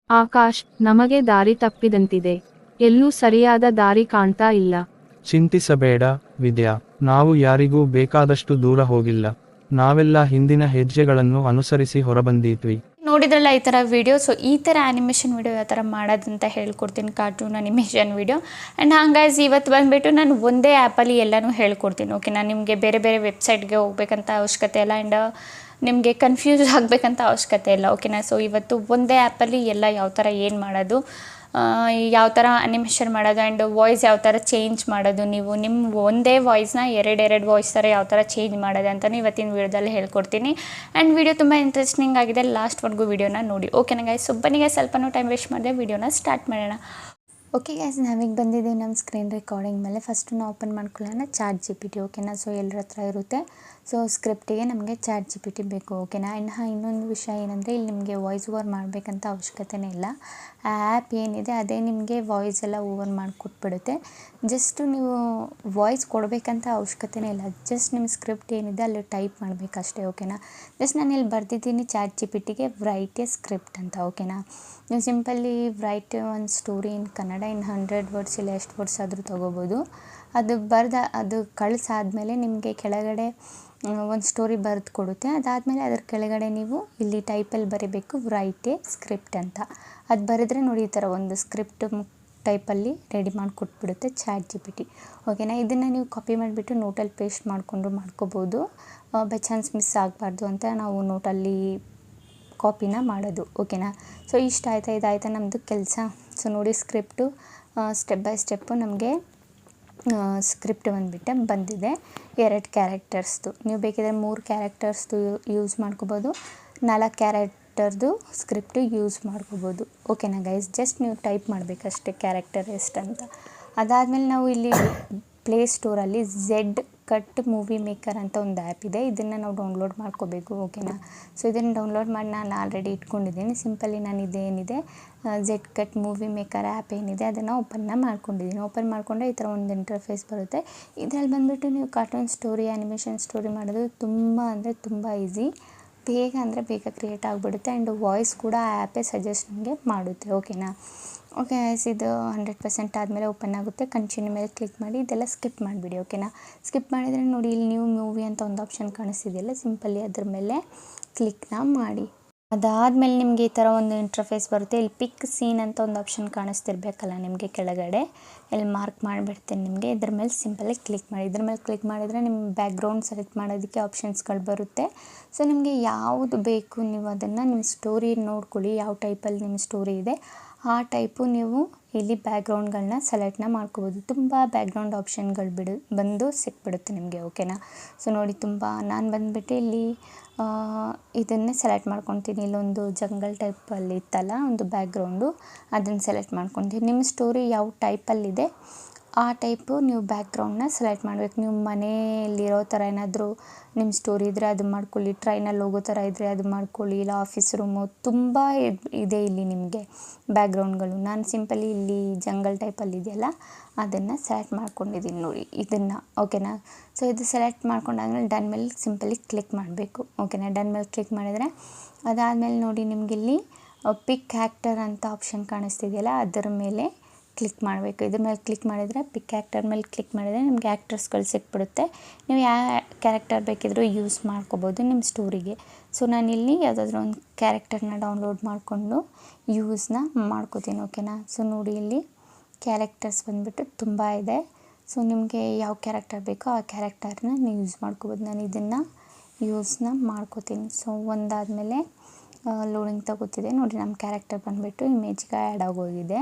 ಆಕಾಶ್, ನಮಗೆ ದಾರಿ ತಪ್ಪಿದಂತಿದೆ. ಎಲ್ಲೂ ಸರಿಯಾದ ದಾರಿ ಕಾಣ್ತಾ ಇಲ್ಲ. ಚಿಂತಿಸಬೇಡ ವಿದ್ಯಾ, ನಾವು ಯಾರಿಗೂ ಬೇಕಾದಷ್ಟು ದೂರ ಹೋಗಿಲ್ಲ. ನಾವೆಲ್ಲ ಹಿಂದಿನ ಹೆಜ್ಜೆಗಳನ್ನು ಅನುಸರಿಸಿ ಹೊರಬಂದಿದ್ವಿ. ನೋಡಿದ್ರಲ್ಲ ಈ ಥರ ವಿಡಿಯೋ. ಸೊ ಈ ಥರ ಆ್ಯನಿಮೇಷನ್ ವಿಡಿಯೋ ಯಾವ ಥರ ಮಾಡೋದಂತ ಹೇಳ್ಕೊಡ್ತೀನಿ, ಕಾರ್ಟೂನ್ ಅನಿಮೇಷನ್ ವಿಡಿಯೋ. ಆ್ಯಂಡ್ ಹಂಗಾಯ್ಸ್ ಇವತ್ತು ಬಂದುಬಿಟ್ಟು ನಾನು ಒಂದೇ ಆ್ಯಪಲ್ಲಿ ಎಲ್ಲನೂ ಹೇಳ್ಕೊಡ್ತೀನಿ. ಓಕೆನಾ, ನಿಮಗೆ ಬೇರೆ ಬೇರೆ ವೆಬ್ಸೈಟ್ಗೆ ಹೋಗ್ಬೇಕಂತ ಅವಶ್ಯಕತೆ ಇಲ್ಲ. ಆ್ಯಂಡ್ ನಿಮಗೆ ಕನ್ಫ್ಯೂಸ್ ಆಗಬೇಕಂತ ಅವಶ್ಯಕತೆ ಇಲ್ಲ. ಓಕೆನಾ, ಸೊ ಇವತ್ತು ಒಂದೇ ಆ್ಯಪಲ್ಲಿ ಎಲ್ಲ ಯಾವ ಥರ ಏನು ಮಾಡೋದು, ಯಾವ ಥರ ಅನಿಮೇಷನ್ ಮಾಡೋದು, ಆ್ಯಂಡ್ ವಾಯ್ಸ್ ಯಾವ ಥರ ಚೇಂಜ್ ಮಾಡೋದು, ನೀವು ನಿಮ್ಮ ಒಂದೇ ವಾಯ್ಸ್ನ ಎರಡೆರಡು ವಾಯ್ಸ್ ಥರ ಯಾವ ಥರ ಚೇಂಜ್ ಮಾಡೋದು ಅಂತಲೂ ಇವತ್ತಿನ ವೀಡಿಯೋದಲ್ಲಿ ಹೇಳ್ಕೊಡ್ತೀನಿ. ಆ್ಯಂಡ್ ವಿಡಿಯೋ ತುಂಬ ಇಂಟ್ರೆಸ್ಟಿಂಗ್ ಆಗಿದೆ, ಲಾಸ್ಟ್ವರೆಗೂ ವೀಡಿಯೋನ ನೋಡಿ. ಓಕೆನಾ ಗೈಸ್, ಸೊ ಬನ್ನಿ ಸ್ವಲ್ಪನೂ ಟೈಮ್ ವೇಸ್ಟ್ ಮಾಡಿದೆ, ವೀಡಿಯೋನ ಸ್ಟಾರ್ಟ್ ಮಾಡೋಣ. ಓಕೆ ಗೈಸ್, ನಾವೀಗ ಬಂದಿದ್ದೀವಿ ನಮ್ಮ ಸ್ಕ್ರೀನ್ ರೆಕಾರ್ಡಿಂಗ್ ಮೇಲೆ. ಫಸ್ಟು ನಾವು ಓಪನ್ ಮಾಡ್ಕೊಳ್ಳೋಣ ChatGPT. ಓಕೆನಾ, ಸೊ ಎಲ್ಲರ ಹತ್ರ ಇರುತ್ತೆ. ಸೊ ಸ್ಕ್ರಿಪ್ಟಿಗೆ ನಮಗೆ ChatGPT ಬೇಕು. ಓಕೆನಾ, ಇನ್ನೊಂದು ವಿಷಯ ಏನಂದರೆ ಇಲ್ಲಿ ನಿಮಗೆ ವಾಯ್ಸ್ ಓವರ್ ಮಾಡಬೇಕಂತ ಅವಶ್ಯಕತೆನೇ ಇಲ್ಲ. ಆ ಆ್ಯಪ್ ಏನಿದೆ ಅದೇ ನಿಮಗೆ ವಾಯ್ಸ್ ಎಲ್ಲ ಓವರ್ ಮಾಡಿಕೊಟ್ಬಿಡುತ್ತೆ. ಜಸ್ಟು ನೀವು ವಾಯ್ಸ್ ಕೊಡಬೇಕಂತ ಅವಶ್ಯಕತೆನೇ ಇಲ್ಲ. ಜಸ್ಟ್ ನಿಮ್ಮ ಸ್ಕ್ರಿಪ್ಟ್ ಏನಿದೆ ಅಲ್ಲಿ ಟೈಪ್ ಮಾಡಬೇಕಷ್ಟೇ. ಓಕೆನಾ, ಜಸ್ಟ್ ನಾನು ಇಲ್ಲಿ ಬರ್ದಿದ್ದೀನಿ ChatGPTಗೆ ರೈಟ್ ಎ ಸ್ಕ್ರಿಪ್ಟ್ ಅಂತ. ಓಕೆನಾ, ನೀವು ಸಿಂಪಲ್ಲಿ ರೈಟ್ ಒಂದು story in Kannada in 100 words ಇಲ್ಲ ಎಷ್ಟು ವರ್ಡ್ಸ್ ಆದರೂ ತೊಗೋಬೋದು. ಅದು ಕಳಿಸಾದ್ಮೇಲೆ ನಿಮಗೆ ಕೆಳಗಡೆ ಒಂದು ಸ್ಟೋರಿ ಬರೆದು ಕೊಡುತ್ತೆ. ಅದಾದಮೇಲೆ ಅದ್ರ ಕೆಳಗಡೆ ನೀವು ಇಲ್ಲಿ ಟೈಪಲ್ಲಿ ಬರೀಬೇಕು ರೈಟ್ ಎ ಸ್ಕ್ರಿಪ್ಟ್ ಅಂತ. ಅದು ಬರೆದ್ರೆ ನೋಡಿ ಈ ಥರ ಒಂದು ಸ್ಕ್ರಿಪ್ಟ್ ಟೈಪಲ್ಲಿ ರೆಡಿ ಮಾಡಿ ಕೊಟ್ಬಿಡುತ್ತೆ ChatGPT. ಓಕೆನಾ, ಇದನ್ನು ನೀವು ಕಾಪಿ ಮಾಡಿಬಿಟ್ಟು ನೋಟಲ್ಲಿ ಪೇಸ್ಟ್ ಮಾಡ್ಕೋಬೋದು. ಬೈ ಚಾನ್ಸ್ ಮಿಸ್ ಆಗಬಾರ್ದು ಅಂತ ನಾವು ನೋಟಲ್ಲಿ ಕಾಪಿನ ಮಾಡೋದು. ಓಕೆನಾ, ಸೊ ಇಷ್ಟ ಆಯ್ತಾ, ಇದಾಯ್ತಾ ನಮ್ಮದು ಕೆಲಸ. ಸೊ ನೋಡಿ ಸ್ಕ್ರಿಪ್ಟು ಸ್ಟೆಪ್ ಬೈ ಸ್ಟೆಪ್ಪು ನಮಗೆ ಸ್ಕ್ರಿಪ್ಟ್ ಬಂದಿದೆ 2 ಕ್ಯಾರೆಕ್ಟರ್ಸ್ದು. ನೀವು ಬೇಕಿದ್ರೆ 3 ಕ್ಯಾರೆಕ್ಟರ್ಸ್ದು ಯೂಸ್ ಮಾಡ್ಕೋಬೋದು, 4 ಕ್ಯಾರೆಕ್ಟರ್ದು ಸ್ಕ್ರಿಪ್ಟು ಯೂಸ್ ಮಾಡ್ಕೋಬೋದು. ಓಕೆನಾ ಗೈಸ್, ಜಸ್ಟ್ ನೀವು ಟೈಪ್ ಮಾಡಬೇಕಷ್ಟೇ ಕ್ಯಾರೆಕ್ಟರ್ ಎಷ್ಟು ಅಂತ. ಅದಾದಮೇಲೆ ನಾವು ಇಲ್ಲಿ ಪ್ಲೇ ಸ್ಟೋರಲ್ಲಿ ZCut ಮೂವಿ ಮೇಕರ್ ಅಂತ ಒಂದು ಆ್ಯಪ್ ಇದೆ. ಇದನ್ನು ನಾವು ಡೌನ್ಲೋಡ್ ಮಾಡ್ಕೋಬೇಕು. ಓಕೆನಾ, ಸೊ ಇದನ್ನು ಡೌನ್ಲೋಡ್ ಮಾಡಿ ನಾನು ಆಲ್ರೆಡಿ ಇಟ್ಕೊಂಡಿದ್ದೀನಿ. ಸಿಂಪಲಿ ನಾನು ಇದೇನಿದೆ ZCut ಮೂವಿ ಮೇಕರ್ ಆ್ಯಪ್ ಏನಿದೆ ಅದನ್ನು ಓಪನ್ ಮಾಡ್ಕೊಂಡ್ರೆ ಈ ಥರ ಒಂದು ಇಂಟರ್ಫೇಸ್ ಬರುತ್ತೆ. ಇದರಲ್ಲಿ ಬಂದುಬಿಟ್ಟು ನೀವು ಕಾರ್ಟೂನ್ ಸ್ಟೋರಿ, ಆ್ಯನಿಮೇಷನ್ ಸ್ಟೋರಿ ಮಾಡೋದು ತುಂಬ ಅಂದರೆ ತುಂಬ ಈಸಿ. ಬೇಗ ಕ್ರಿಯೇಟ್ ಆಗಿಬಿಡುತ್ತೆ. ಆ್ಯಂಡ್ ವಾಯ್ಸ್ ಕೂಡ ಆ ಆ್ಯಪೇ ಸಜೆಸ್ಟ್ ನಮಗೆ ಮಾಡುತ್ತೆ. ಓಕೆನಾ, ಓಕೆ ಇದು 100% ಆದಮೇಲೆ ಓಪನ್ ಆಗುತ್ತೆ. ಕಂಟಿನ್ಯೂ ಮೇಲೆ ಕ್ಲಿಕ್ ಮಾಡಿ ಇದೆಲ್ಲ ಸ್ಕಿಪ್ ಮಾಡಿಬಿಡಿ. ಓಕೆನಾ, ಸ್ಕಿಪ್ ಮಾಡಿದರೆ ನೋಡಿ ಇಲ್ಲಿ ನ್ಯೂ ಮೂವಿ ಅಂತ ಒಂದು ಆಪ್ಷನ್ ಕಾಣಿಸ್ತಿದೆಯಲ್ಲ, ಸಿಂಪಲ್ಲಿ ಅದ್ರ ಮೇಲೆ ಕ್ಲಿಕ್ನ ಮಾಡಿ. ಅದಾದಮೇಲೆ ನಿಮಗೆ ಈ ಥರ ಒಂದು ಇಂಟರ್ಫೇಸ್ ಬರುತ್ತೆ. ಇಲ್ಲಿ ಪಿಕ್ ಸೀನ್ ಅಂತ ಒಂದು ಆಪ್ಷನ್ ಕಾಣಿಸ್ತಿರ್ಬೇಕಲ್ಲ ನಿಮಗೆ ಕೆಳಗಡೆ, ಇಲ್ಲಿ ಮಾರ್ಕ್ ಮಾಡಿಬಿಡ್ತೇನೆ ನಿಮಗೆ. ಇದ್ರ ಮೇಲೆ ಸಿಂಪಲ್ಲಿ ಕ್ಲಿಕ್ ಮಾಡಿ. ಇದ್ರ ಮೇಲೆ ಕ್ಲಿಕ್ ಮಾಡಿದರೆ ನಿಮ್ಮ ಬ್ಯಾಕ್ಗ್ರೌಂಡ್ ಸೆಲೆಕ್ಟ್ ಮಾಡೋದಕ್ಕೆ ಆಪ್ಷನ್ಸ್ಗಳು ಬರುತ್ತೆ. ಸೊ ನಿಮಗೆ ಯಾವುದು ಬೇಕು ನೀವು ಅದನ್ನು ನಿಮ್ಮ ಸ್ಟೋರಿ ನೋಡ್ಕೊಳ್ಳಿ, ಯಾವ ಟೈಪಲ್ಲಿ ನಿಮ್ಮ ಸ್ಟೋರಿ ಇದೆ ಆ ಟೈಪು ನೀವು ಇಲ್ಲಿ ಬ್ಯಾಕ್ಗ್ರೌಂಡ್ಗಳನ್ನ ಸೆಲೆಕ್ಟ್ನ ಮಾಡ್ಕೋಬೋದು. ತುಂಬ ಬ್ಯಾಕ್ಗ್ರೌಂಡ್ ಆಪ್ಷನ್ಗಳು ಬಂದು ಸಿಕ್ಬಿಡುತ್ತೆ ನಿಮಗೆ. ಓಕೆನಾ, ಸೊ ನೋಡಿ ನಾನು ಬಂದುಬಿಟ್ಟು ಇಲ್ಲಿ ಇದನ್ನೇ ಸೆಲೆಕ್ಟ್ ಮಾಡ್ಕೊತೀನಿ. ಇಲ್ಲೊಂದು ಜಂಗಲ್ ಟೈಪಲ್ಲಿ ಇತ್ತಲ್ಲ ಒಂದು ಬ್ಯಾಕ್ಗ್ರೌಂಡು, ಅದನ್ನು ಸೆಲೆಕ್ಟ್ ಮಾಡ್ಕೊತೀನಿ. ನಿಮ್ಮ ಸ್ಟೋರಿ ಯಾವ ಟೈಪಲ್ಲಿದೆ ಆ ಟೈಪು ನೀವು ಬ್ಯಾಕ್ಗ್ರೌಂಡನ್ನ ಸೆಲೆಕ್ಟ್ ಮಾಡಬೇಕು. ನೀವು ಮನೆಯಲ್ಲಿರೋ ಥರ ಏನಾದರೂ ನಿಮ್ಮ ಸ್ಟೋರಿ ಇದ್ದರೆ ಅದು ಮಾಡ್ಕೊಳ್ಳಿ, ಟ್ರೈನಲ್ಲಿ ಹೋಗೋ ಥರ ಇದ್ದರೆ ಅದು ಮಾಡ್ಕೊಳ್ಳಿ, ಇಲ್ಲ ಆಫೀಸ್ ರೂಮು ತುಂಬ ಇದೆ ಇಲ್ಲಿ ನಿಮಗೆ ಬ್ಯಾಕ್ಗ್ರೌಂಡ್ಗಳು. ನಾನು ಸಿಂಪಲಿ ಇಲ್ಲಿ ಜಂಗಲ್ ಟೈಪಲ್ಲಿ ಇದೆಯಲ್ಲ ಅದನ್ನು ಸೆಲೆಕ್ಟ್ ಮಾಡ್ಕೊಂಡಿದ್ದೀನಿ ನೋಡಿ ಇದನ್ನು. ಓಕೆನಾ, ಸೊ ಇದು ಸೆಲೆಕ್ಟ್ ಮಾಡ್ಕೊಂಡಾದ್ಮೇಲೆ ಡನ್ ಮೇಲೆ ಸಿಂಪಲಿ ಕ್ಲಿಕ್ ಮಾಡಬೇಕು. ಓಕೆನಾ, ಡನ್ ಮೇಲೆ ಕ್ಲಿಕ್ ಮಾಡಿದರೆ ಅದಾದಮೇಲೆ ನೋಡಿ ನಿಮಗಿಲ್ಲಿ ಪಿಕ್ ಆ್ಯಕ್ಟರ್ ಅಂತ ಆಪ್ಷನ್ ಕಾಣಿಸ್ತಿದೆಯಲ್ಲ ಅದರ ಮೇಲೆ ಕ್ಲಿಕ್ ಮಾಡಬೇಕು. ಇದ್ರ ಮೇಲೆ ಕ್ಲಿಕ್ ಮಾಡಿದರೆ ಪಿಕ್ ಆ್ಯಕ್ಟರ್ ಮೇಲೆ ಕ್ಲಿಕ್ ಮಾಡಿದರೆ ನಿಮಗೆ ಆ್ಯಕ್ಟರ್ಸ್ಗಳು ಸಿಕ್ಬಿಡುತ್ತೆ. ನೀವು ಯಾವ ಕ್ಯಾರೆಕ್ಟರ್ ಬೇಕಿದ್ರೂ ಯೂಸ್ ಮಾಡ್ಕೋಬೋದು ನಿಮ್ಮ ಸ್ಟೋರಿಗೆ. ಸೊ ನಾನಿಲ್ಲಿ ಯಾವುದಾದ್ರೂ ಒಂದು ಕ್ಯಾರೆಕ್ಟರ್ನ ಡೌನ್ಲೋಡ್ ಮಾಡಿಕೊಂಡು ಯೂಸ್ನ ಮಾಡ್ಕೋತೀನಿ. ಓಕೆನಾ, ಸೊ ನೋಡಿ ಇಲ್ಲಿ ಕ್ಯಾರೆಕ್ಟರ್ಸ್ ಬಂದುಬಿಟ್ಟು ತುಂಬ ಇದೆ. ಸೊ ನಿಮಗೆ ಯಾವ ಕ್ಯಾರೆಕ್ಟರ್ ಬೇಕೋ ಆ ಕ್ಯಾರೆಕ್ಟರ್ನ ನೀವು ಯೂಸ್ ಮಾಡ್ಕೋಬೋದು. ನಾನು ಇದನ್ನು ಯೂಸ್ನ ಮಾಡ್ಕೋತೀನಿ. ಸೊ ಒಂದಾದಮೇಲೆ ಲೋಡಿಂಗ್ ತಗೋತಿದೆ ನೋಡಿ. ನಮ್ಮ ಕ್ಯಾರೆಕ್ಟರ್ ಬಂದುಬಿಟ್ಟು ಇಮೇಜ್ಗೆ ಆ್ಯಡ್ ಆಗೋಗಿದೆ.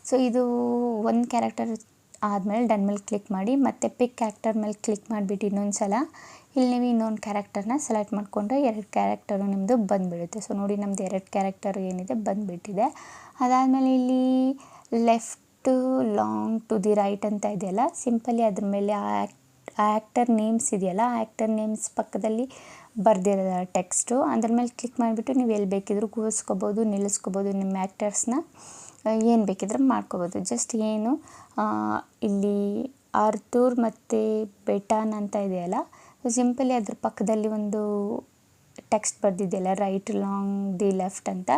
ಸೊ ಇದು ಒಂದು ಕ್ಯಾರೆಕ್ಟರ್ ಆದಮೇಲೆ ಡನ್ ಮೇಲೆ ಕ್ಲಿಕ್ ಮಾಡಿ, ಮತ್ತು ಪಿಕ್ ಆ್ಯಕ್ಟರ್ ಮೇಲೆ ಕ್ಲಿಕ್ ಮಾಡಿಬಿಟ್ಟು ಇನ್ನೊಂದು ಸಲ ಇಲ್ಲಿ ನೀವು ಇನ್ನೊಂದು ಕ್ಯಾರೆಕ್ಟರ್ನ ಸೆಲೆಕ್ಟ್ ಮಾಡಿಕೊಂಡ್ರೆ 2 ಕ್ಯಾರೆಕ್ಟರು ನಿಮ್ಮದು ಬಂದುಬಿಡುತ್ತೆ. ಸೊ ನೋಡಿ ನಮ್ಮದು 2 ಕ್ಯಾರೆಕ್ಟರ್ ಏನಿದೆ ಬಂದುಬಿಟ್ಟಿದೆ. ಅದಾದಮೇಲೆ ಇಲ್ಲಿ left long to the right ಅಂತ ಇದೆಯಲ್ಲ, ಸಿಂಪಲಿ ಅದ್ರ ಮೇಲೆ ಆ ಆ್ಯಕ್ಟರ್ ನೇಮ್ಸ್ ಇದೆಯಲ್ಲ, ಆ ಆ್ಯಕ್ಟರ್ ನೇಮ್ಸ್ ಪಕ್ಕದಲ್ಲಿ ಬರ್ದಿರೋದ ಟೆಕ್ಸ್ಟು ಅದ್ರ ಮೇಲೆ ಕ್ಲಿಕ್ ಮಾಡಿಬಿಟ್ಟು ನೀವು ಎಲ್ಲಿ ಬೇಕಿದ್ರೂ ಕೂರಿಸ್ಕೋಬೋದು, ನಿಲ್ಲಿಸ್ಕೋಬೋದು. ನಿಮ್ಮ ಆ್ಯಕ್ಟರ್ಸ್ನ ಏನು ಬೇಕಿದ್ರೆ ಮಾಡ್ಕೋಬೋದು. ಜಸ್ಟ್ ಏನು ಇಲ್ಲಿ ಆರ್ತೂರ್ ಮತ್ತು ಬೆಟಾನ್ ಅಂತ ಇದೆಯಲ್ಲ, ಸಿಂಪಲಿ ಅದ್ರ ಪಕ್ಕದಲ್ಲಿ ಒಂದು ಟೆಕ್ಸ್ಟ್ ಬರ್ದಿದೆಯಲ್ಲ ರೈಟ್ ಲಾಂಗ್ ದಿ ಲೆಫ್ಟ್ ಅಂತ,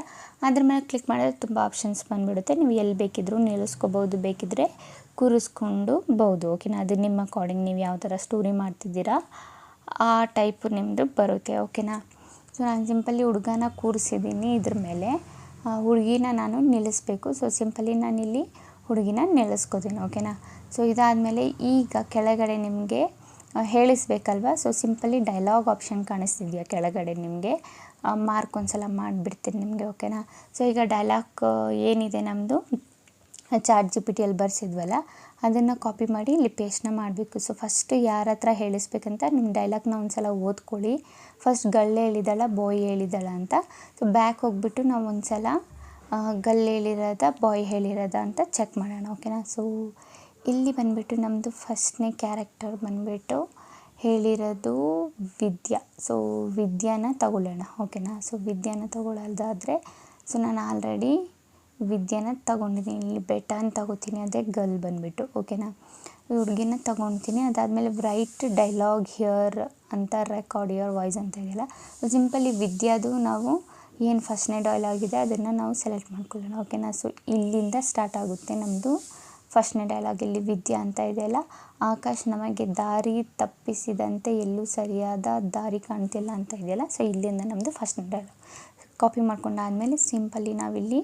ಅದ್ರ ಮೇಲೆ ಕ್ಲಿಕ್ ಮಾಡಿದ್ರೆ ತುಂಬ ಆಪ್ಷನ್ಸ್ ಬಂದುಬಿಡುತ್ತೆ. ನೀವು ಎಲ್ಲಿ ಬೇಕಿದ್ರೂ ನಿಲ್ಲಿಸ್ಕೋಬೋದು, ಬೇಕಿದ್ದರೆ ಕೂರಿಸ್ಕೊಂಡು ಬಹುದು. ಓಕೆನಾ, ಅದು ನಿಮ್ಮ ಅಕಾರ್ಡಿಂಗ್ ನೀವು ಯಾವ ಥರ ಸ್ಟೋರಿ ಮಾಡ್ತಿದ್ದೀರಾ ಆ ಟೈಪು ನಿಮ್ಮದು ಬರುತ್ತೆ. ಓಕೆನಾ, ಸೊ ನಾನು ಸಿಂಪಲಿ ಹುಡುಗನ ಕೂರಿಸಿದ್ದೀನಿ ಇದ್ರ ಮೇಲೆ, ಹುಡುಗಿನ ನಾನು ನಿಲ್ಲಿಸ್ಬೇಕು. ಸೊ ಸಿಂಪಲಿ ನಾನಿಲ್ಲಿ ಹುಡುಗಿನ ನಿಲ್ಲಿಸ್ಕೋತೀನಿ. ಓಕೆನಾ, ಸೊ ಇದಾದಮೇಲೆ ಈಗ ಕೆಳಗಡೆ ನಿಮಗೆ ಹೇಳಿಸ್ಬೇಕಲ್ವ. ಸೊ ಸಿಂಪಲಿ ಡೈಲಾಗ್ ಆಪ್ಷನ್ ಕಾಣಿಸ್ತಿದೆಯಾ ಕೆಳಗಡೆ ನಿಮಗೆ, ಮಾರ್ಕ್ ಒಂದ್ಸಲ ಮಾಡಿಬಿಡ್ತೀನಿ ನಿಮಗೆ. ಓಕೆನಾ, ಸೊ ಈಗ ಡೈಲಾಗ್ ಏನಿದೆ ನಮ್ಮದು ChatGPTಯಲ್ಲಿ ಬರ್ಸಿದ್ವಲ್ಲ ಅದನ್ನು ಕಾಪಿ ಮಾಡಿ ಇಲ್ಲಿ ಪೇಸ್ಟ್ನ ಮಾಡಬೇಕು. ಸೊ ಫಸ್ಟು ಯಾರ ಹತ್ರ ಹೇಳಿಸ್ಬೇಕಂತ ನಿಮ್ಮ ಡೈಲಾಗ್ನ ಒಂದ್ಸಲ ಓದ್ಕೊಳ್ಳಿ. ಫಸ್ಟ್ ಗರ್ಲ್ ಹೇಳಿದಾಳ ಬಾಯ್ ಹೇಳಿದಾಳ ಅಂತ. ಸೊ ಬ್ಯಾಕ್ ಹೋಗ್ಬಿಟ್ಟು ನಾವು ಒಂದ್ಸಲ ಗರ್ಲ್ ಹೇಳಿರೋದ ಬಾಯ್ ಹೇಳಿರೋದ ಅಂತ ಚೆಕ್ ಮಾಡೋಣ. ಓಕೆನಾ, ಸೊ ಇಲ್ಲಿ ಬಂದುಬಿಟ್ಟು ನಮ್ಮದು ಫಸ್ಟ್ನೇ ಕ್ಯಾರೆಕ್ಟರ್ ಬಂದುಬಿಟ್ಟು ಹೇಳಿರೋದು ವಿದ್ಯಾ. ಸೊ ವಿದ್ಯಾನ ತಗೊಳ್ಳೋಣ. ಓಕೆನಾ, ಸೊ ವಿದ್ಯಾನ ತಗೊಳ್ಳೋದಾದರೆ ಸೊ ನಾನು ಆಲ್ರೆಡಿ ವಿದ್ಯಾನ ತಗೊಂಡಿದ್ದೀನಿ. ಇಲ್ಲಿ ಬೆಟಾನ ತಗೋತೀನಿ, ಅದೇ ಗರ್ಲ್ ಬಂದುಬಿಟ್ಟು. ಓಕೆನಾ, ಹುಡುಗಿನ ತಗೊತೀನಿ. ಅದಾದಮೇಲೆ ರೈಟ್ ಡೈಲಾಗ್ ಹಿಯರ್ ಅಂತ ರೆಕಾರ್ಡ್ ಯುವರ್ ವಾಯ್ಸ್ ಅಂತ ಇದೆಯಲ್ಲ, ಸಿಂಪಲಿ ವಿದ್ಯಾದು ನಾವು ಏನು ಫಸ್ಟ್ನೇ ಡೈಲಾಗ್ ಇದೆ ಅದನ್ನು ನಾವು ಸೆಲೆಕ್ಟ್ ಮಾಡ್ಕೊಳ್ಳೋಣ. ಓಕೆನಾ, ಸೊ ಇಲ್ಲಿಂದ ಸ್ಟಾರ್ಟ್ ಆಗುತ್ತೆ ನಮ್ಮದು ಫಸ್ಟ್ನೇ ಡೈಲಾಗ್. ಇಲ್ಲಿ ವಿದ್ಯಾ ಅಂತ ಇದೆಯಲ್ಲ, ಆಕಾಶ್ ನಮಗೆ ದಾರಿ ತಪ್ಪಿಸಿದಂತೆ ಎಲ್ಲೂ ಸರಿಯಾದ ದಾರಿ ಕಾಣ್ತಿಲ್ಲ ಅಂತ ಇದೆಯಲ್ಲ, ಸೊ ಇಲ್ಲಿಂದ ನಮ್ಮದು ಫಸ್ಟ್ನೇ ಡೈಲಾಗ್ ಕಾಪಿ ಮಾಡ್ಕೊಂಡಾದಮೇಲೆ ಸಿಂಪಲಿ ನಾವಿಲ್ಲಿ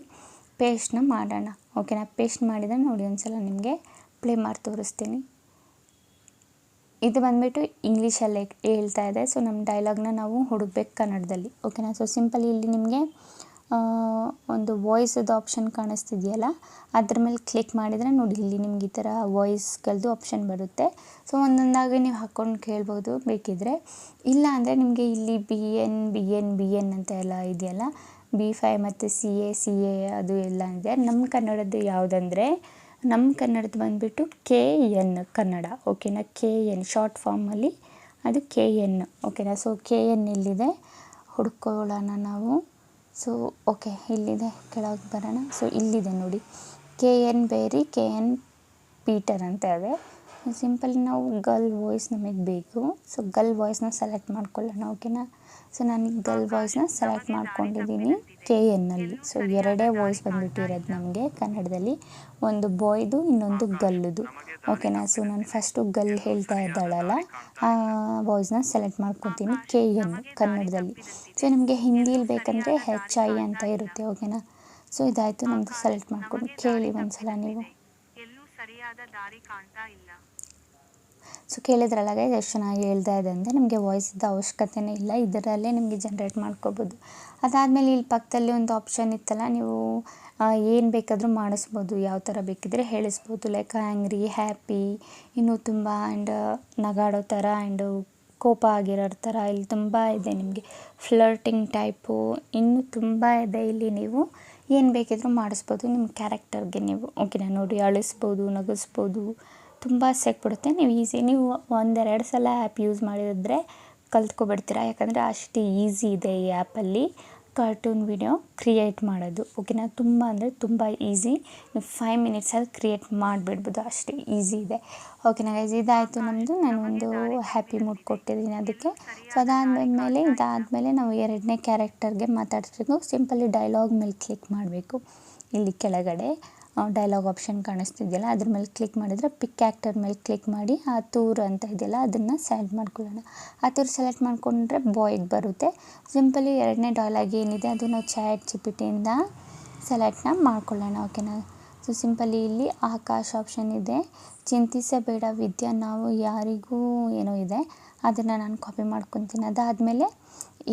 ಪೇಸ್ಟ್ನ ಮಾಡೋಣ. ಓಕೆನಾ, ಪೇಸ್ಟ್ ಮಾಡಿದರೆ ನೋಡಿ ಒಂದ್ಸಲ ನಿಮಗೆ ಪ್ಲೇ ಮಾಡಿ ತೋರಿಸ್ತೀನಿ. ಇದು ಬಂದುಬಿಟ್ಟು ಇಂಗ್ಲೀಷಲ್ಲೇ ಹೇಳ್ತಾ ಇದೆ. ಸೊ ನಮ್ಮ ಡೈಲಾಗ್ನ ನಾವು ಹುಡುಕ್ಬೇಕು ಕನ್ನಡದಲ್ಲಿ. ಓಕೆನಾ, ಸೊ ಸಿಂಪಲಿ ಇಲ್ಲಿ ನಿಮಗೆ ಒಂದು ವಾಯ್ಸದು ಆಪ್ಷನ್ ಕಾಣಿಸ್ತಿದೆಯಲ್ಲ ಅದ್ರ ಮೇಲೆ ಕ್ಲಿಕ್ ಮಾಡಿದರೆ ನೋಡಿ ಇಲ್ಲಿ ನಿಮ್ಗೆ ಈ ಥರ ವಾಯ್ಸ್ಗಳದ್ದು ಆಪ್ಷನ್ ಬರುತ್ತೆ. ಸೊ ಒಂದೊಂದಾಗಿ ನೀವು ಹಾಕ್ಕೊಂಡು ಕೇಳ್ಬೋದು ಬೇಕಿದ್ದರೆ. ಇಲ್ಲ ಅಂದರೆ ನಿಮಗೆ ಇಲ್ಲಿ ಬಿ ಎನ್ ಅಂತ ಎಲ್ಲ ಇದೆಯಲ್ಲ, B5 ಮತ್ತು CA ಅದು ಎಲ್ಲ ಇದೆ. ನಮ್ಮ ಕನ್ನಡದ್ದು ಯಾವುದಂದರೆ ನಮ್ಮ ಕನ್ನಡದ್ದು ಬಂದುಬಿಟ್ಟು KN ಕನ್ನಡ. ಓಕೆನಾ, KN ಶಾರ್ಟ್ ಫಾರ್ಮಲ್ಲಿ ಅದು KN. ಓಕೆನಾ, ಸೊ KN ಇಲ್ಲಿದೆ, ಹುಡ್ಕೊಳ್ಳೋಣ ನಾವು. ಸೊ ಓಕೆ, ಇಲ್ಲಿದೆ, ಕೆಳಗೆ ಬರೋಣ. ಸೊ ಇಲ್ಲಿದೆ ನೋಡಿ KN ಬೇರಿ KN ಪೀಟರ್ ಅಂತ ಇದೆ. ಸಿಂಪಲ್ ನಾವು ಗರ್ಲ್ ವಾಯ್ಸ್ ನಮಗೆ ಬೇಕು. ಸೊ ಗರ್ಲ್ ವಾಯ್ಸ್ನ ಸೆಲೆಕ್ಟ್ ಮಾಡ್ಕೊಳ್ಳೋಣ. ಓಕೆನಾ, ಸೊ ನಾನೀಗ ಗರ್ಲ್ ವಾಯ್ಸ್ನ ಸೆಲೆಕ್ಟ್ ಮಾಡ್ಕೊಂಡಿದ್ದೀನಿ KNನಲ್ಲಿ. ಸೊ ಎರಡೇ ವಾಯ್ಸ್ ಬಂದುಬಿಟ್ಟಿರೋದು ನಮಗೆ ಕನ್ನಡದಲ್ಲಿ, ಒಂದು ಬಾಯ್ದು ಇನ್ನೊಂದು ಗರ್ಲ್ದು. ಓಕೆನಾ, ಸೊ ನಾನು ಫಸ್ಟು ಗರ್ಲ್ ಹೇಳ್ತಾ ಇದ್ದಾಳಲ್ಲ ಆ ವಾಯ್ಸ್ನ ಸೆಲೆಕ್ಟ್ ಮಾಡ್ಕೊತೀನಿ KN ಕನ್ನಡದಲ್ಲಿ. ಸೊ ನಿಮಗೆ ಹಿಂದಿಲಿ ಬೇಕಂದರೆ HI ಅಂತ ಇರುತ್ತೆ. ಓಕೆನಾ, ಸೊ ಇದಾಯಿತು ನಮ್ಮದು ಸೆಲೆಕ್ಟ್ ಮಾಡ್ಕೊಂಡು ಕೇಳಿ ಒಂದ್ಸಲ ನೀವು. ಸೊ ಕೇಳಿದ್ರಲ್ಲ ಗೈಸ್ ಎಷ್ಟು ಚೆನ್ನಾಗಿ ಹೇಳ್ತಾ ಇದೆ ಅಂದರೆ ನಿಮಗೆ ವಾಯ್ಸ್ದು ಅವಶ್ಯಕತೆನೇ ಇಲ್ಲ, ಇದರಲ್ಲೇ ನಿಮಗೆ ಜನ್ರೇಟ್ ಮಾಡ್ಕೋಬೋದು. ಅದಾದಮೇಲೆ ಇಲ್ಲಿ ಪಕ್ಕದಲ್ಲಿ ಒಂದು ಆಪ್ಷನ್ ಇತ್ತಲ್ಲ, ನೀವು ಏನು ಬೇಕಾದರೂ ಮಾಡಿಸ್ಬೋದು, ಯಾವ ಥರ ಬೇಕಿದ್ದರೆ ಹೇಳಿಸ್ಬೋದು. ಲೈಕ್ ಆ್ಯಂಗ್ರಿ, ಹ್ಯಾಪಿ, ಇನ್ನೂ ತುಂಬ ಆ್ಯಂಡ್ ನಗಾಡೋ ಥರ ಆ್ಯಂಡ್ ಕೋಪ ಆಗಿರೋ ಥರ ಇಲ್ಲಿ ತುಂಬ ಇದೆ. ನಿಮಗೆ ಫ್ಲರ್ಟಿಂಗ್ ಟೈಪು ಇನ್ನೂ ತುಂಬ ಇದೆ. ಇಲ್ಲಿ ನೀವು ಏನು ಬೇಕಿದ್ರೂ ಮಾಡಿಸ್ಬೋದು ನಿಮ್ಮ ಕ್ಯಾರೆಕ್ಟರ್ಗೆ ನೀವು. ಓಕೆನಾ, ನೋಡಿ ಅಳಿಸ್ಬೋದು, ನಗಿಸ್ಬೋದು, ತುಂಬ ಸಿಕ್ಬಿಡುತ್ತೆ. ನೀವು ನೀವು ಒಂದೆರಡು ಸಲ ಆ್ಯಪ್ ಯೂಸ್ ಮಾಡಿದ್ರೆ ಕಲ್ತ್ಕೊಬಿಡ್ತೀರಾ, ಯಾಕಂದರೆ ಅಷ್ಟು ಈಸಿ ಇದೆ ಈ ಆ್ಯಪಲ್ಲಿ ಕಾರ್ಟೂನ್ ವಿಡಿಯೋ ಕ್ರಿಯೇಟ್ ಮಾಡೋದು. ಓಕೆನಾ, ತುಂಬ ಅಂದರೆ ತುಂಬ ಈಸಿ, ನೀವು 5 ಮಿನಿಟ್ಸಲ್ಲಿ ಕ್ರಿಯೇಟ್ ಮಾಡಿಬಿಡ್ಬೋದು, ಅಷ್ಟು ಈಸಿ ಇದೆ. ಓಕೆನಾ ಗೈಸ್, ಇದಾಯಿತು ನಮ್ಮದು. ನಾನು ಒಂದು ಹ್ಯಾಪಿ ಮೂಡ್ ಕೊಟ್ಟಿದ್ದೀನಿ ಅದಕ್ಕೆ. ಸೊ ಇದಾದಮೇಲೆ ನಾವು ಎರಡನೇ ಕ್ಯಾರೆಕ್ಟರ್ಗೆ ಮಾತಾಡಿಸ್ಬೇಕು. ಸಿಂಪಲಿ ಡೈಲಾಗ್ ಮೇಲೆ ಕ್ಲಿಕ್ ಮಾಡಬೇಕು. ಇಲ್ಲಿ ಕೆಳಗಡೆ ಡೈಲಾಗ್ ಆಪ್ಷನ್ ಕಾಣಿಸ್ತಿದೆಯಲ್ಲ ಅದ್ರ ಮೇಲೆ ಕ್ಲಿಕ್ ಮಾಡಿದರೆ ಪಿಕ್ ಆ್ಯಕ್ಟರ್ ಮೇಲೆ ಕ್ಲಿಕ್ ಮಾಡಿ ಆತೂರ್ ಅಂತ ಇದೆಯಲ್ಲ ಅದನ್ನು ಸೆಲೆಕ್ಟ್ ಮಾಡ್ಕೊಳ್ಳೋಣ. ಆತೂರ್ ಸೆಲೆಕ್ಟ್ ಮಾಡಿಕೊಂಡ್ರೆ ಬಾಯ್ಗೆ ಬರುತ್ತೆ. ಸಿಂಪಲಿ ಎರಡನೇ ಡೈಲಾಗ್ ಏನಿದೆ ಅದು ನಾವು ChatGPTಯಿಂದ ಸೆಲೆಕ್ಟ್ನ ಮಾಡ್ಕೊಳ್ಳೋಣ. ಓಕೆನಾ, ಸೊ ಸಿಂಪಲಿ ಇಲ್ಲಿ ಆಕಾಶ್ ಆಪ್ಷನ್ ಇದೆ, ಚಿಂತಿಸಬೇಡ ವಿದ್ಯಾ ನಾವು ಯಾರಿಗೂ ಏನೋ ಇದೆ, ಅದನ್ನು ನಾನು ಕಾಪಿ ಮಾಡ್ಕೊತೀನಿ. ಅದಾದಮೇಲೆ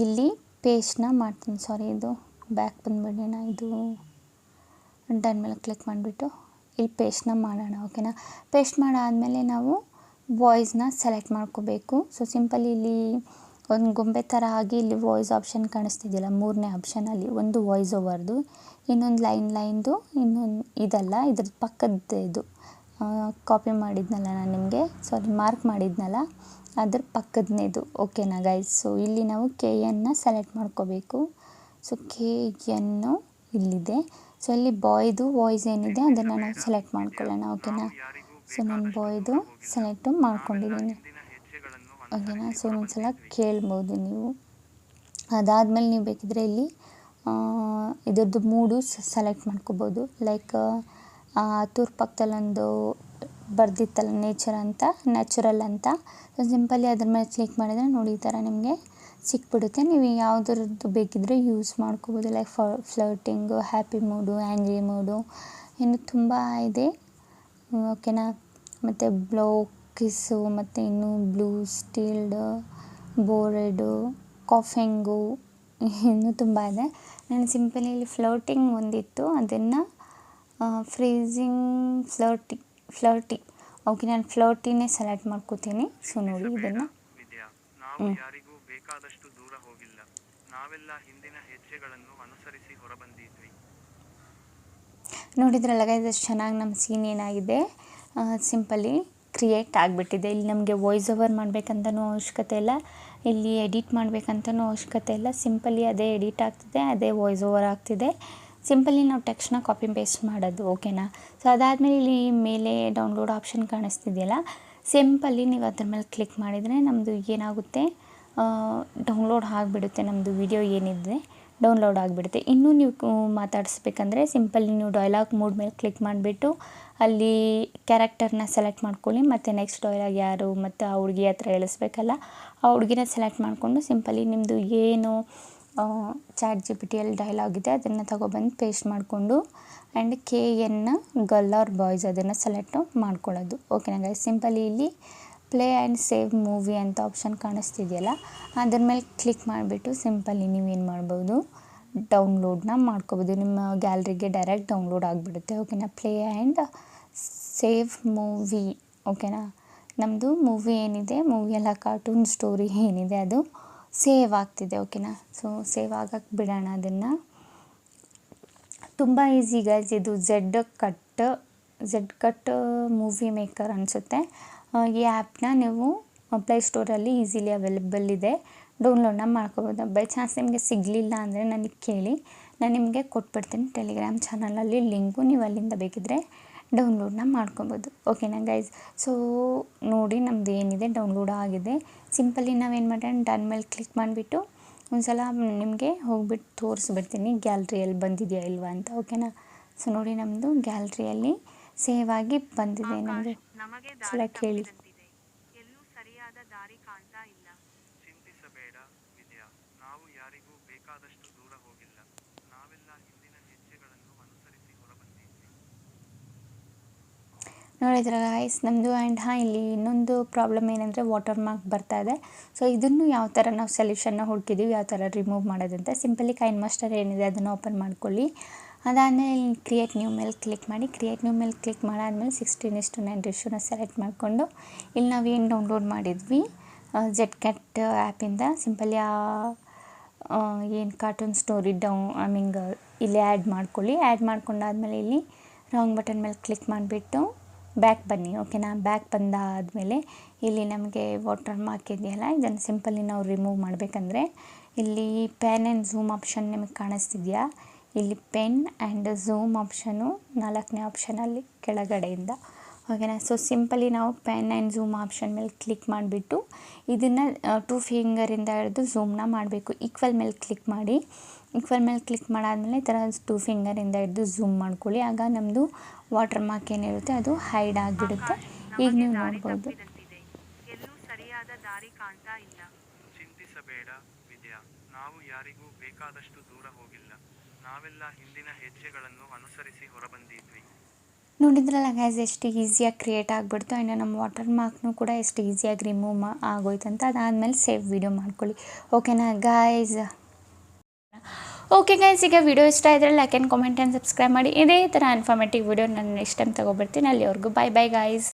ಇಲ್ಲಿ ಪೇಸ್ಟ್ನ ಮಾಡ್ತೀನಿ. ಸಾರಿ, ಇದು ಬ್ಯಾಕ್ ಬಂದುಬಿಡೋಣ. ಇದು ಡನ್ ಮೇಲೆ ಕ್ಲಿಕ್ ಮಾಡಿಬಿಟ್ಟು ಇಲ್ಲಿ ಪೇಸ್ಟ್ನ ಮಾಡೋಣ. ಓಕೆನಾ, ಪೇಸ್ಟ್ ಮಾಡಾದಮೇಲೆ ನಾವು ವಾಯ್ಸ್ನ ಸೆಲೆಕ್ಟ್ ಮಾಡ್ಕೋಬೇಕು. ಸೊ ಸಿಂಪಲಿ ಇಲ್ಲಿ ಒಂದು ಗೊಂಬೆ ಥರ ಆಗಿ ಇಲ್ಲಿ ವಾಯ್ಸ್ ಆಪ್ಷನ್ ಕಾಣಿಸ್ತಿದೆಯಲ್ಲ, ಮೂರನೇ ಆಪ್ಷನಲ್ಲಿ ಒಂದು ವಾಯ್ಸ್ ಓವರ್ದು, ಇನ್ನೊಂದು ಲೈನ್ದು, ಇನ್ನೊಂದು ಇದಲ್ಲ ಇದ್ರ ಪಕ್ಕದ್ದು ಇದು ಕಾಪಿ ಮಾಡಿದ್ನಲ್ಲ ನಾನು ನಿಮಗೆ, ಸಾರಿ ಮಾರ್ಕ್ ಮಾಡಿದ್ನಲ್ಲ ಅದ್ರ ಪಕ್ಕದನೇದು. ಓಕೆನಾ ಗೈಸ್, ಸೊ ಇಲ್ಲಿ ನಾವು KNನ ಸೆಲೆಕ್ಟ್ ಮಾಡ್ಕೋಬೇಕು. ಸೊ KN ಇಲ್ಲಿದೆ. ಸೊ ಇಲ್ಲಿ ಬಾಯ್ದು ವಾಯ್ಸ್ ಏನಿದೆ ಅದನ್ನು ನಾವು ಸೆಲೆಕ್ಟ್ ಮಾಡ್ಕೊಳ್ಳೋಣ. ಓಕೆನಾ, ಸೊ ನಾನು ಬಾಯ್ದು ಸೆಲೆಕ್ಟು ಮಾಡ್ಕೊಂಡಿದ್ದೀನಿ. ಓಕೆನಾ, ಸೊ ಒಂದ್ಸಲ ಕೇಳ್ಬೋದು ನೀವು. ಅದಾದಮೇಲೆ ನೀವು ಬೇಕಿದ್ರೆ ಇಲ್ಲಿ ಇದ್ರದ್ದು ಮೂಡು ಸೆಲೆಕ್ಟ್ ಮಾಡ್ಕೋಬೋದು. ಲೈಕ್ ತೂರ್ ಪಕ್ಕದಲ್ಲೊಂದು ಬರ್ದಿತ್ತಲ್ಲ ನ್ಯಾಚುರಲ್ ಅಂತ. ಸೊ ಸಿಂಪಲಿ ಅದ್ರ ಮೇಲೆ ಕ್ಲಿಕ್ ಮಾಡಿದರೆ ನೋಡಿ ಈ ಥರ ನಿಮಗೆ ಸಿಕ್ಬಿಡುತ್ತೆ. ನೀವು ಯಾವುದ್ರದ್ದು ಬೇಕಿದ್ದರೆ ಯೂಸ್ ಮಾಡ್ಕೋಬೋದು. ಲೈಕ್ ಫ್ಲರ್ಟಿಂಗು, ಹ್ಯಾಪಿ ಮೂಡು, ಆ್ಯಂಗ್ರಿ ಮೂಡು, ಇನ್ನು ತುಂಬ ಇದೆ ಓಕೆನಾ. ಮತ್ತು ಬ್ಲೋ ಕಿಸ್ಸು, ಮತ್ತು ಇನ್ನು ಬ್ಲೂ ಸ್ಟೀಲ್ಡ್, ಬೋರೆಡು, ಕಾಫಿಂಗು, ಇನ್ನೂ ತುಂಬ ಇದೆ. ನಾನು ಸಿಂಪಲಿ ಇಲ್ಲಿ ಫ್ಲರ್ಟಿಂಗ್ ಒಂದಿತ್ತು, ಅದನ್ನು ಫ್ರೀಸಿಂಗ್ ಫ್ಲರ್ಟಿ ಓಕೆ, ನಾನು ಫ್ಲರ್ಟಿನೇ ಸೆಲೆಕ್ಟ್ ಮಾಡ್ಕೋತೀನಿ. ಸೊ ನೋಡಿ ಇದನ್ನು ನಾವು ಯಾರಿಗೂ ಬೇಕಾದಷ್ಟು ದೂರ ಹೋಗಿಲ್ಲ, ನಾವೆಲ್ಲ ಹಿಂದಿನ ಹೆಜ್ಜೆಗಳನ್ನು ಅನುಸರಿಸಿ ಹೊರಬಂದಿದ್ವಿ. ನೋಡಿದ್ರಲ್ಲ ಗೈಸ್ ಎಷ್ಟು ಚೆನ್ನಾಗಿ ನಮ್ಮ ಸೀನ್ ಏನಾಗಿದೆ ಸಿಂಪಲಿ ಕ್ರಿಯೇಟ್ ಆಗಿಬಿಟ್ಟಿದೆ. ಇಲ್ಲಿ ನಮಗೆ ವಾಯ್ಸ್ ಓವರ್ ಮಾಡಬೇಕಂತನೂ ಅವಶ್ಯಕತೆ ಇಲ್ಲ, ಇಲ್ಲಿ ಎಡಿಟ್ ಮಾಡಬೇಕಂತನೂ ಅವಶ್ಯಕತೆ ಇಲ್ಲ. ಸಿಂಪಲಿ ಅದೇ ಎಡಿಟ್ ಆಗ್ತಿದೆ, ಅದೇ ವಾಯ್ಸ್ ಓವರ್ ಆಗ್ತಿದೆ. ಸಿಂಪಲಿ ನಾವು ಟೆಕ್ಸ್ಟ್ನ ಕಾಪಿ ಪೇಸ್ಟ್ ಮಾಡೋದು ಓಕೆನಾ. ಸೊ ಅದಾದಮೇಲೆ ಇಲ್ಲಿ ಮೇಲೆ ಡೌನ್ಲೋಡ್ ಆಪ್ಷನ್ ಕಾಣಿಸ್ತಿದೆಯಲ್ಲ, ಸಿಂಪಲಿ ನೀವು ಅದ್ರ ಮೇಲೆ ಕ್ಲಿಕ್ ಮಾಡಿದರೆ ನಮ್ಮದು ಏನಾಗುತ್ತೆ, ಡೌನ್ಲೋಡ್ ಆಗಿಬಿಡುತ್ತೆ. ನಮ್ಮದು ವಿಡಿಯೋ ಏನಿದೆ ಡೌನ್ಲೋಡ್ ಆಗಿಬಿಡುತ್ತೆ. ಇನ್ನೂ ನೀವು ಮಾತಾಡಿಸ್ಬೇಕಂದ್ರೆ ಸಿಂಪಲಿ ನೀವು ಡೈಲಾಗ್ ಮೋಡ್ ಮೇಲೆ ಕ್ಲಿಕ್ ಮಾಡಿಬಿಟ್ಟು ಅಲ್ಲಿ ಕ್ಯಾರೆಕ್ಟರ್ನ ಸೆಲೆಕ್ಟ್ ಮಾಡ್ಕೊಳ್ಳಿ. ಮತ್ತು ನೆಕ್ಸ್ಟ್ ಡೈಲಾಗ್ ಯಾರು ಮತ್ತು ಆ ಹುಡುಗಿ ಹತ್ರ ಹೇಳಿಸ್ಬೇಕಲ್ಲ, ಆ ಹುಡುಗಿನ ಸೆಲೆಕ್ಟ್ ಮಾಡಿಕೊಂಡು ಸಿಂಪಲಿ ನಿಮ್ಮದು ಏನು ChatGPTಯಲ್ಲಿ ಡೈಲಾಗ್ ಇದೆ ಅದನ್ನು ತೊಗೊಬಂದು ಪೇಸ್ಟ್ ಮಾಡಿಕೊಂಡು and KN girl or boys ಅದನ್ನು ಸೆಲೆಕ್ಟ್ ಮಾಡ್ಕೊಳ್ಳೋದು ಓಕೆನಾ ಗೈಸ್. ಸಿಂಪಲಿ ಇಲ್ಲಿ ಪ್ಲೇ ಆ್ಯಂಡ್ ಸೇವ್ ಮೂವಿ ಅಂತ ಆಪ್ಷನ್ ಕಾಣಿಸ್ತಿದೆಯಲ್ಲ, ಅದ್ರ ಮೇಲೆ ಕ್ಲಿಕ್ ಮಾಡಿಬಿಟ್ಟು ಸಿಂಪಲಿ ನೀವೇನು ಮಾಡ್ಬೋದು, ಡೌನ್ಲೋಡ್ನ ಮಾಡ್ಕೋಬೋದು. ನಿಮ್ಮ ಗ್ಯಾಲ್ರಿಗೆ ಡೈರೆಕ್ಟ್ ಡೌನ್ಲೋಡ್ ಆಗಿಬಿಡುತ್ತೆ ಓಕೆನಾ. ಪ್ಲೇ ಆ್ಯಂಡ್ ಸೇವ್ ಮೂವಿ ಓಕೆನಾ. ನಮ್ಮದು ಮೂವಿ ಏನಿದೆ, ಮೂವಿಯೆಲ್ಲ ಕಾರ್ಟೂನ್ ಸ್ಟೋರಿ ಏನಿದೆ ಅದು ಸೇವ್ ಆಗ್ತಿದೆ ಓಕೆನಾ. ಸೊ ಸೇವ್ ಆಗಕ್ಕೆ ಬಿಡೋಣ ಅದನ್ನು. ತುಂಬ ಈಸಿ ಗೈಸ್ ಇದು. ಝೆಡ್ ಕಟ್ ಮೂವಿ ಮೇಕರ್ ಅನಿಸುತ್ತೆ. ಈ ಆ್ಯಪ್ನ ನೀವು ಪ್ಲೇಸ್ಟೋರಲ್ಲಿ ಈಸಿಲಿ ಅವೈಲೇಬಲ್ ಇದೆ, ಡೌನ್ಲೋಡ್ನ ಮಾಡ್ಕೋಬೋದು. ಬೈ ಚಾನ್ಸ್ ನಿಮಗೆ ಸಿಗಲಿಲ್ಲ ಅಂದರೆ ನನಗೆ ಕೇಳಿ, ನಾನು ನಿಮಗೆ ಕೊಟ್ಬಿಡ್ತೀನಿ ಟೆಲಿಗ್ರಾಮ್ ಚಾನಲಲ್ಲಿ ಲಿಂಕು, ನೀವು ಅಲ್ಲಿಂದ ಬೇಕಿದ್ದರೆ ಡೌನ್ಲೋಡ್ನ ಮಾಡ್ಕೊಬೋದು ಓಕೆನಾ ಗೈಸ್. ಸೊ ನೋಡಿ ನಮ್ಮದು ಏನಿದೆ ಡೌನ್ಲೋಡ್ ಆಗಿದೆ. ಸಿಂಪಲಿ ನಾವೇನು ಮಾಡೋಣ, ಡನ್ ಮೇಲೆ ಕ್ಲಿಕ್ ಮಾಡಿಬಿಟ್ಟು ಒಂದು ಸಲ ನಿಮಗೆ ಹೋಗ್ಬಿಟ್ಟು ತೋರಿಸ್ಬಿಡ್ತೀನಿ ಗ್ಯಾಲ್ರಿಯಲ್ಲಿ ಬಂದಿದೆಯಾ ಇಲ್ವಾ ಅಂತ ಓಕೆನಾ. ಸೊ ನೋಡಿ ನಮ್ಮದು ಗ್ಯಾಲ್ರಿಯಲ್ಲಿ ಸೇವ್ ಆಗಿ ಬಂದಿದೆ. ನಮಗೆ ಸಲ ಕೇಳಿ ಎಲ್ಲೂ ಸರಿಯಾದ ದಾರಿ ಕಾಣ್ತಾ ಇಲ್ಲ. ಚಿಂತಿಸಬೇಡ ವಿದ್ಯಾ, ನಾವು ಯಾರಿಗೂ ಬೇಕಾದಷ್ಟು ದೂರ ಹೋಗಿಲ್ಲ, ನಾವೆಲ್ಲ ಹಿಂದಿನ ಹೆಜ್ಜೆಗಳನ್ನು ಅನುಸರಿಸಿ ಹೊರಬಂದಿದ್ವಿ. ನೋಡಿದ್ರೆ ಗೈಸ್ ನಮ್ಮದು. ಆ್ಯಂಡ್ ಇಲ್ಲಿ ಇನ್ನೊಂದು ಪ್ರಾಬ್ಲಮ್ ಏನಂದರೆ ವಾಟರ್ ಮಾರ್ಕ್ ಬರ್ತಾ ಇದೆ. ಸೊ ಇದನ್ನು ಯಾವ ಥರ ನಾವು ಸೊಲ್ಯೂಷನ್ನ ಹುಡುಕಿದ್ದೀವಿ, ಯಾವ ಥರ ರಿಮೂವ್ ಮಾಡೋದಂತ. ಸಿಂಪಲಿ ಕೈನ್ ಮಾಸ್ಟರ್ ಏನಿದೆ ಅದನ್ನು ಓಪನ್ ಮಾಡ್ಕೊಳ್ಳಿ. ಅದಾದಮೇಲೆ ಇಲ್ಲಿ ಕ್ರಿಯೇಟ್ ನ್ಯೂ ಮೇಲೆ ಕ್ಲಿಕ್ ಮಾಡಿ. ಕ್ರಿಯೇಟ್ ನ್ಯೂ ಮೇಲೆ ಕ್ಲಿಕ್ ಮಾಡಾದಮೇಲೆ 16:9 ರೇಷಿಯೋನ ಸೆಲೆಕ್ಟ್ ಮಾಡಿಕೊಂಡು ಇಲ್ಲಿ ನಾವು ಏನು ಡೌನ್ಲೋಡ್ ಮಾಡಿದ್ವಿ ZCat ಆ್ಯಪಿಂದ ಸಿಂಪಲಿ ಏನು ಕಾರ್ಟೂನ್ ಸ್ಟೋರಿ ಇಲ್ಲಿ ಆ್ಯಡ್ ಮಾಡ್ಕೊಳ್ಳಿ. ಆ್ಯಡ್ ಮಾಡ್ಕೊಂಡಾದ್ಮೇಲೆ ಇಲ್ಲಿ ರಾಂಗ್ ಬಟನ್ ಮೇಲೆ ಕ್ಲಿಕ್ ಮಾಡಿಬಿಟ್ಟು ಬ್ಯಾಕ್ ಬನ್ನಿ ಓಕೆನಾ. ಬ್ಯಾಕ್ ಬಂದಾದಮೇಲೆ ಇಲ್ಲಿ ನಮಗೆ ವಾಟರ್ ಮಾರ್ಕ್ ಇದೆಯಲ್ಲ, ಇದನ್ನು ಸಿಂಪಲಿ ನಾವು ರಿಮೂವ್ ಮಾಡಬೇಕಂದ್ರೆ ಇಲ್ಲಿ ಪೆನ್ ಆ್ಯಂಡ್ ಝೂಮ್ ಆಪ್ಷನ್ ನಿಮಗೆ ಕಾಣಿಸ್ತಿದೆಯಾ, ಇಲ್ಲಿ ಪೆನ್ ಆ್ಯಂಡ್ ಝೂಮ್ ಆಪ್ಷನು 4ನೇ ಆಪ್ಷನಲ್ಲಿ ಕೆಳಗಡೆಯಿಂದ ಓಕೆನಾ. ಸೊ ಸಿಂಪಲಿ ನಾವು ಪೆನ್ ಆ್ಯಂಡ್ ಝೂಮ್ ಆಪ್ಷನ್ ಮೇಲೆ ಕ್ಲಿಕ್ ಮಾಡಿಬಿಟ್ಟು ಇದನ್ನು 2 ಫಿಂಗರಿಂದ ಹಿಡಿದು ಝೂಮ್ನ ಮಾಡಬೇಕು. ಈಕ್ವಲ್ ಮೇಲೆ ಕ್ಲಿಕ್ ಮಾಡಿ. ಈಕ್ವಲ್ ಮೇಲೆ ಕ್ಲಿಕ್ ಮಾಡಾದಮೇಲೆ ಈ ಥರ 2 ಫಿಂಗರಿಂದ ಹಿಡಿದು ಝೂಮ್ ಮಾಡ್ಕೊಳ್ಳಿ. ಆಗ ನಮ್ಮದು ವಾಟರ್ ಮಾರ್ಕ್ ಏನಿರುತ್ತೆ ಅದು ಹೈಡ್ ಆಗಿಬಿಡುತ್ತೆ. ಈಗ ನೀವು ನೋಡ್ಬೋದು. ಎಲ್ಲೂ ಸರಿಯಾದ ದಾರಿ ಕಾಣ್ತಾ ಇಲ್ಲ. ಚಿಂತಿಸಬೇಡ ವಿದ್ಯಾ, ನಾವು ಯಾರಿಗೂ ಬೇಕಾದಷ್ಟು ದೂರ ಹೋಗಿಲ್ಲ, ನಾವೆಲ್ಲ ಹಿಂದಿನ ಹೆಜ್ಜೆಗಳನ್ನು ಅನುಸರಿಸಿ ಹೊರಬಂದಿದ್ವಿ. ನೋಡಿದ್ರಲ್ಲ ಗೈಸ್ ಎಷ್ಟು ಈಸಿಯಾಗಿ ಕ್ರಿಯೇಟ್ ಆಗಿಬಿಡ್ತು. ಆ್ಯಂಡ್ ನಮ್ಮ ವಾಟರ್ ಮಾರ್ಕ್ನು ಕೂಡ ಎಷ್ಟು ಈಸಿಯಾಗಿ ರಿಮೂವ್ ಆಗೋಯ್ತಂತ. ಅದಾದಮೇಲೆ ಸೇವ್ ವಿಡಿಯೋ ಮಾಡ್ಕೊಳ್ಳಿ ಓಕೆನಾ ಗೈಸ್. ಓಕೆ ಗೈಸ್, ಈಗ ವಿಡಿಯೋ ಇಷ್ಟ ಇದ್ದರೆ like and comment and subscribe ಮಾಡಿ. ಇದೇ ಥರ ಇನ್ಫಾರ್ಮೇಟಿವ್ ವಿಡಿಯೋ ನಾನು ನೆಕ್ಸ್ಟ್ ಟೈಮ್ ತೊಗೊಬರ್ತೀನಿ. ಅಲ್ಲಿವರೆಗೂ ಬಾಯ್ ಗೈಸ್.